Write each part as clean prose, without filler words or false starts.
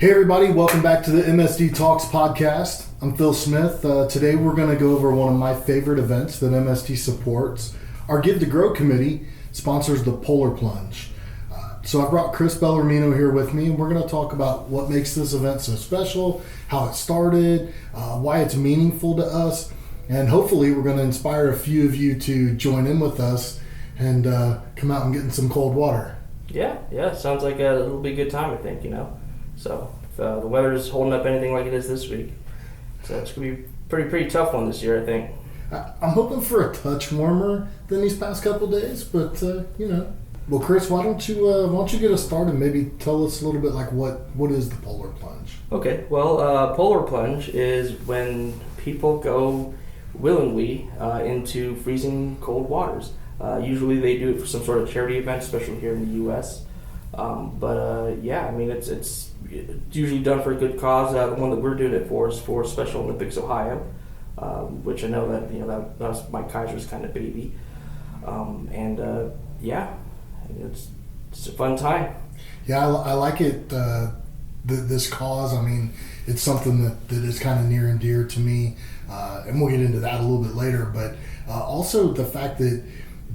Hey everybody, welcome back to the MSD Talks podcast. I'm Phil Smith. Today we're going to go over one of my favorite events that MSD supports. Our Give to Grow committee sponsors the Polar Plunge. So I brought Chris Belarmino here with me, and we're going to talk about what makes this event so special, how it started, why it's meaningful to us, and hopefully we're going to inspire a few of you to join in with us and come out and get in some cold water. Yeah, sounds like it'll be a good time, I think, So if the weather's holding up anything like it is this week, so it's going to be a pretty tough one this year, I think. I'm hoping for a touch warmer than these past couple days, but Well, Chris, why don't you get us started? Maybe tell us a little bit like what is the Polar Plunge? Okay, well, Polar Plunge is when people go willingly into freezing cold waters. Usually they do it for some sort of charity event, especially here in the U.S. It's usually done for a good cause. The one that we're doing it for is for Special Olympics Ohio, which I know that was Mike Kaiser's kind of baby. It's a fun time. Yeah, I like it. This cause, I mean, it's something that is kind of near and dear to me, and we'll get into that a little bit later. But also the fact that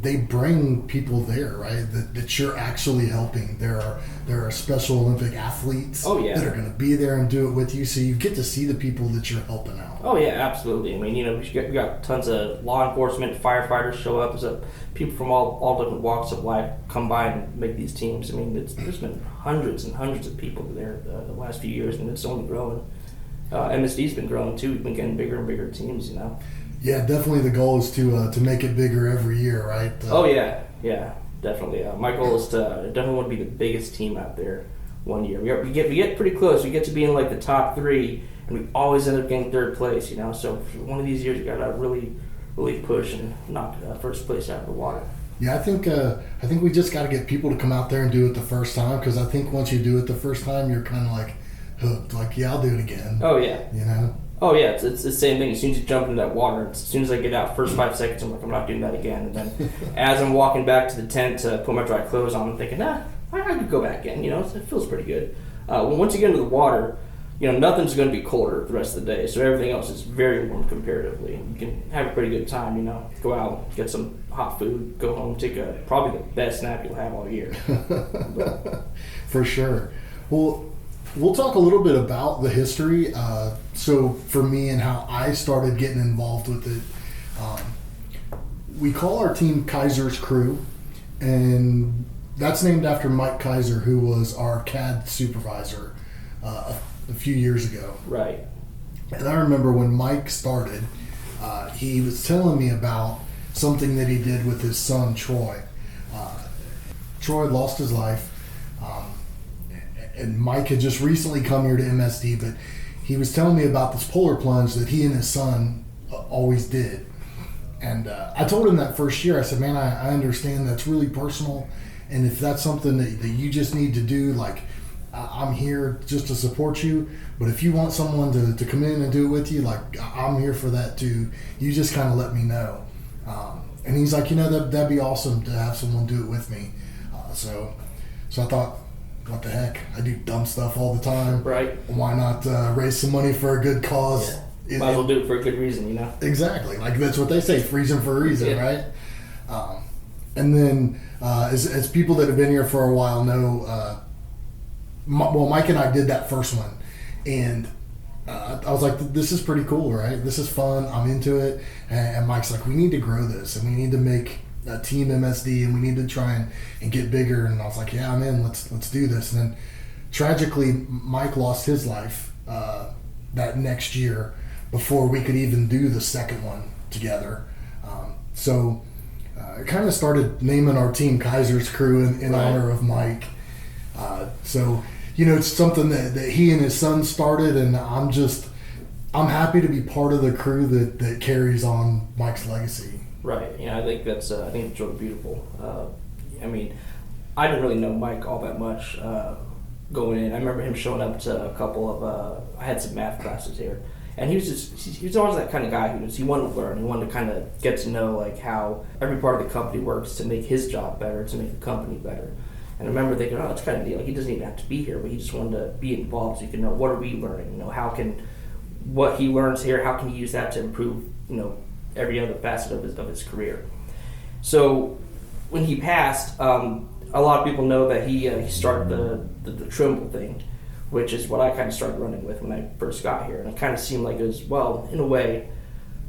they bring people there, right? That you're actually helping. There are Special Olympic athletes that are going to be there and do it with you, so you get to see the people that you're helping out. Oh yeah, absolutely. I mean, we got tons of law enforcement, firefighters show up. There's people from all different walks of life come by and make these teams. I mean, there's been hundreds and hundreds of people there the last few years, and it's only growing. MSD's been growing too. We've been getting bigger and bigger teams, Yeah, definitely the goal is to make it bigger every year, right? Yeah, definitely. My goal is to definitely want to be the biggest team out there one year. We get pretty close. We get to be in like the top three, and we always end up getting third place. So for one of these years, we got to really push and knock first place out of the water. Yeah, I think we just got to get people to come out there and do it the first time, because I think once you do it the first time, you're kind of like hooked. Like, yeah, I'll do it again. Oh yeah. Oh yeah, it's the same thing. As soon as you jump into that water, as soon as I get out, first 5 seconds, I'm like, I'm not doing that again. And then as I'm walking back to the tent to put my dry clothes on, I'm thinking, I could go back in. It feels pretty good. Once you get into the water, nothing's going to be colder the rest of the day, so everything else is very warm comparatively. You can have a pretty good time. Go out, get some hot food, go home, take probably the best nap you'll have all year. For sure. Well, we'll talk a little bit about the history. So for me and how I started getting involved with it, we call our team Kaiser's Crew, and that's named after Mike Kaiser, who was our CAD supervisor a few years ago. Right. And I remember when Mike started, he was telling me about something that he did with his son, Troy. Troy lost his life. And Mike had just recently come here to MSD, but he was telling me about this Polar Plunge that he and his son always did. And I told him that first year, I said, man, I understand that's really personal, and if that's something that you just need to do, like, I'm here just to support you, but if you want someone to come in and do it with you, like, I'm here for that too. You just kind of let me know. And he's like, that'd be awesome to have someone do it with me. So I thought, what the heck? I do dumb stuff all the time. Right. Why not raise some money for a good cause? Yeah. Might as well do it for a good reason, Exactly. Like, that's what they say, freezing for a reason, right? And then, as people that have been here for a while know, Mike and I did that first one. And I was like, this is pretty cool, right? This is fun. I'm into it. And Mike's like, we need to grow this, and we need to make a team MSD, and we need to try and get bigger. And I was like, yeah, I'm in. Let's do this. And then tragically, Mike lost his life that next year before we could even do the second one together. So I kind of started naming our team Kaiser's Crew in honor of Mike. So it's something that he and his son started, and I'm happy to be part of the crew that carries on Mike's legacy. Right. I think it's really beautiful. I didn't really know Mike all that much going in. I remember him showing up to a couple of I had some math classes here, and he was always that kind of guy he wanted to learn. He wanted to kind of get to know like how every part of the company works to make his job better, to make the company better. And I remember thinking, oh, it's kind of neat. Like, he doesn't even have to be here, but he just wanted to be involved so you can know what are we learning. You know, what he learns here, how can he use that to improve, you know, every other facet of his career. So when he passed, a lot of people know that he started the Trimble thing, which is what I kind of started running with when I first got here. And it kind of seemed like it was, well, in a way,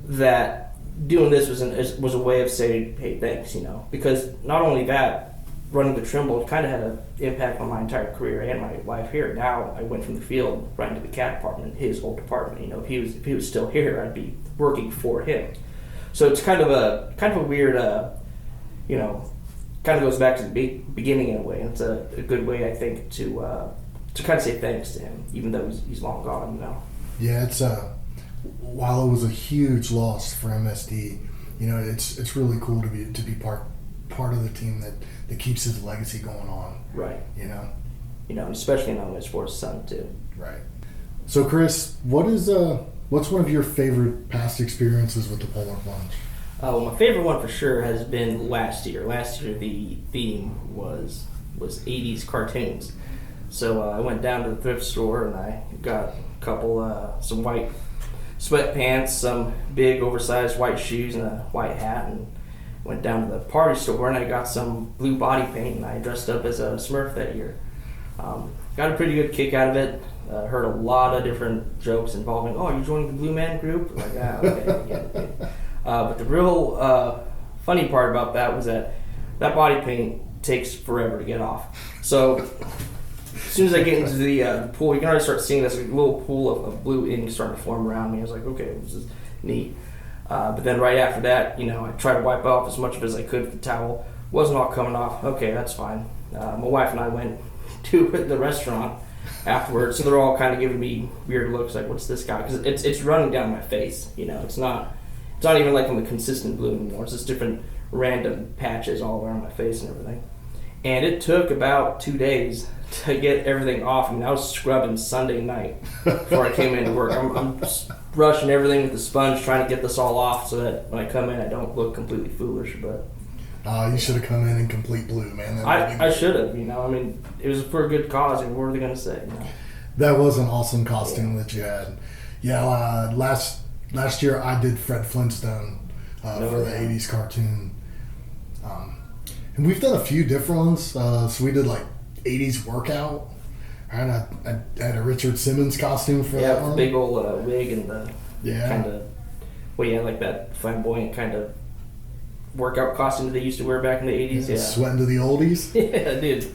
that doing this was a way of saying, hey, thanks, you know. Because not only that, running the Trimble kind of had an impact on my entire career and my life here. Now I went from the field right into the cat department, his old department. You know, if he was still here, I'd be working for him. So it's kind of a weird, you know, kind of goes back to the beginning in a way. And it's a good way, I think, to kind of say thanks to him, even though he's long gone. You know. Yeah, it's while it was a huge loss for MSD, you know, it's really cool to be part of the team that keeps his legacy going on. Right. You know, and especially knowing his fourth son too. Right. So Chris, what's one of your favorite past experiences with the Polar Plunge? Well, my favorite one for sure has been last year. Last year the theme was 80s cartoons. So I went down to the thrift store and I got a couple some white sweatpants, some big oversized white shoes, and a white hat, and went down to the party store and I got some blue body paint and I dressed up as a Smurf that year. Got a pretty good kick out of it. Heard a lot of different jokes involving, oh, you're joining the Blue Man Group? Like, okay, yeah. But the real funny part about that was that body paint takes forever to get off. So as soon as I get into the pool, you can already start seeing this little pool of blue ink starting to form around me. I was like, okay, this is neat. But then right after that, you know, I tried to wipe off as much of it as I could with the towel. Wasn't all coming off. Okay, that's fine. My wife and I went to the restaurant afterwards, so they're all kind of giving me weird looks, like, what's this guy? Because it's running down my face, you know. It's not even like I'm a consistent blue anymore. It's just different random patches all around my face and everything. And it took about 2 days to get everything off. I mean, I was scrubbing Sunday night before I came into work. I'm just brushing everything with the sponge, trying to get this all off so that when I come in, I don't look completely foolish. But you should have come in complete blue, man. I should have, you know. I mean, it was for a good cause, and what are they going to say? You know? That was an awesome costume that you had. Yeah, last year I did Fred Flintstone for the 80s cartoon. And we've done a few different ones. So we did like 80s workout. And I had a Richard Simmons costume for that one. Yeah, big old wig and the kind of, like that flamboyant kind of workout costume that they used to wear back in the 80s. Yeah. Sweating to the oldies. Yeah, dude.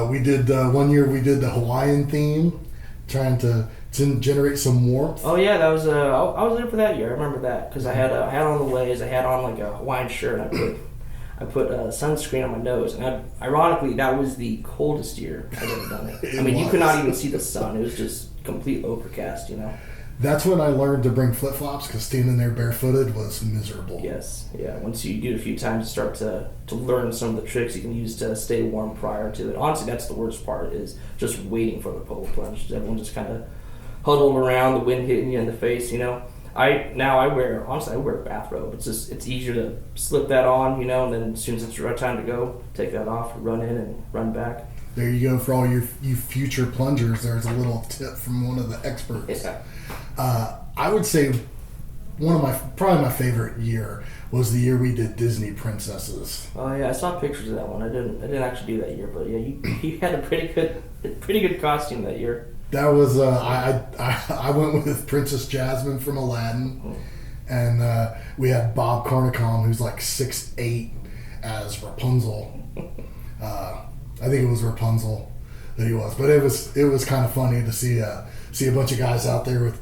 We did, one year we did the Hawaiian theme, trying to generate some warmth. Oh yeah, that was, I was there for that year. I remember that, because I had on the lays, I had on like a Hawaiian shirt, and I put sunscreen on my nose, and ironically, that was the coldest year I've ever done it. I mean, you could not even see the sun. It was just complete overcast, you know. That's when I learned to bring flip-flops, because standing there barefooted was miserable. Yes, yeah. Once you do it a few times, you start to learn some of the tricks you can use to stay warm prior to it. Honestly, that's the worst part, is just waiting for the Polar Plunge. Everyone just kind of huddled around, the wind hitting you in the face, you know. I wear a bathrobe. It's easier to slip that on, you know, and then as soon as it's the right time to go, take that off, run in and run back. There you go for all you future plungers. There's a little tip from one of the experts. Yeah. I would say probably my favorite year was the year we did Disney princesses. Oh yeah, I saw pictures of that one. I didn't actually do that year, but yeah, you had a pretty good costume that year. That was I went with Princess Jasmine from Aladdin, and we had Bob Carnicom, who's like 6'8", as Rapunzel. I think it was Rapunzel that he was, but it was kind of funny to see a bunch of guys out there with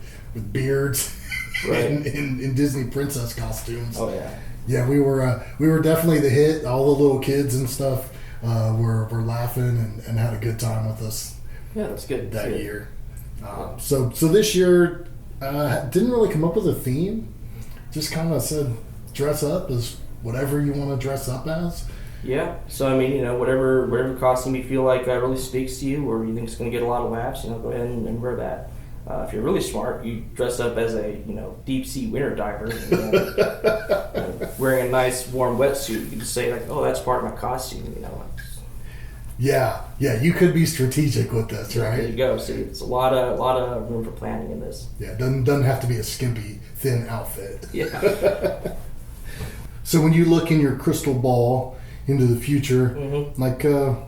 beards, right, in Disney princess costumes. Oh yeah, yeah. We were definitely the hit. All the little kids and stuff were laughing and had a good time with us. Yeah, that's good. That year. So this year, didn't really come up with a theme. Just kind of said, dress up as whatever you want to dress up as. Yeah. So I mean, you know, whatever costume you feel like really speaks to you, or you think it's going to get a lot of laughs, you know, go ahead and wear that. If you're really smart, you dress up as a deep sea winter diver, wearing a nice warm wetsuit. You can just say like, oh, that's part of my costume, you know. Yeah, you could be strategic with this, right? There you go. See, it's a lot of room for planning in this. Yeah, doesn't have to be a skimpy, thin outfit. Yeah. So when you look in your crystal ball into the future, like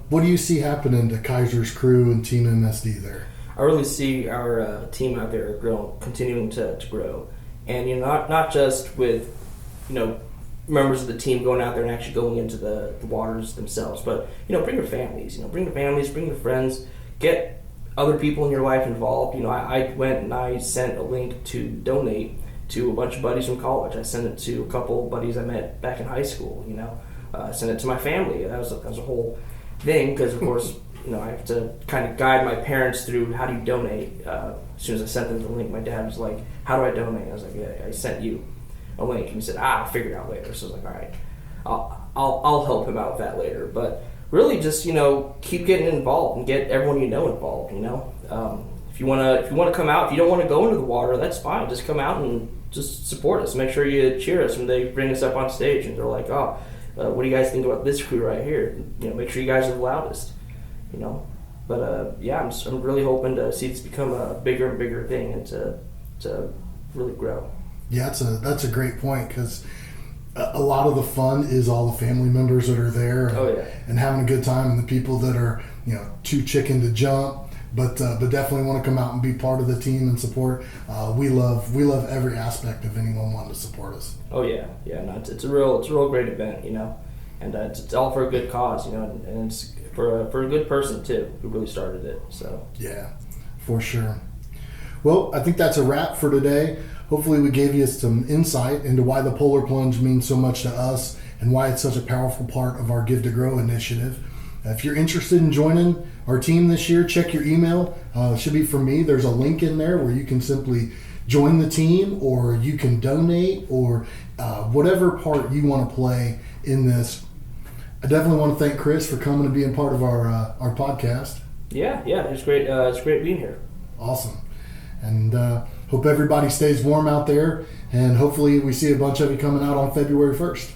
what do you see happening to Kaiser's crew and Team MSD there? I really see our team out there continuing to grow, and not just with members of the team going out there and actually going into the waters themselves, but bring your families, bring your friends, get other people in your life involved. I went and I sent a link to donate to a bunch of buddies from college. I sent it to a couple buddies I met back in high school. I sent it to my family. That was a whole thing because of course I have to kind of guide my parents through how do you donate. As soon as I sent them the link, my dad was like, "How do I donate?" I was like, "Yeah, I sent you a link," and he said, "I'll figure it out later." So I was like, "All right, I'll help him out with that later." But really, just keep getting involved and get everyone involved. If you want to come out, if you don't want to go into the water, that's fine. Just come out and just support us. Make sure you cheer us when they bring us up on stage and they're like, "Oh, what do you guys think about this crew right here?" Make sure you guys are the loudest. But yeah, I'm really hoping to see this become a bigger and bigger thing and to really grow. Yeah, that's a great point because a lot of the fun is all the family members that are there and having a good time, and the people that are too chicken to jump, but definitely want to come out and be part of the team and support. We love every aspect of anyone wanting to support us. Oh yeah. No, it's a real great event, and it's all for a good cause, and it's for a good person too who really started it. So yeah, for sure. Well, I think that's a wrap for today. Hopefully we gave you some insight into why the Polar Plunge means so much to us and why it's such a powerful part of our Give to Grow initiative. If you're interested in joining our team this year, check your email. It should be from me. There's a link in there where you can simply join the team, or you can donate, or whatever part you want to play in this. I definitely want to thank Chris for coming and being part of our podcast. Yeah, it's great. It's great being here. Awesome. And hope everybody stays warm out there, and hopefully we see a bunch of you coming out on February 1st.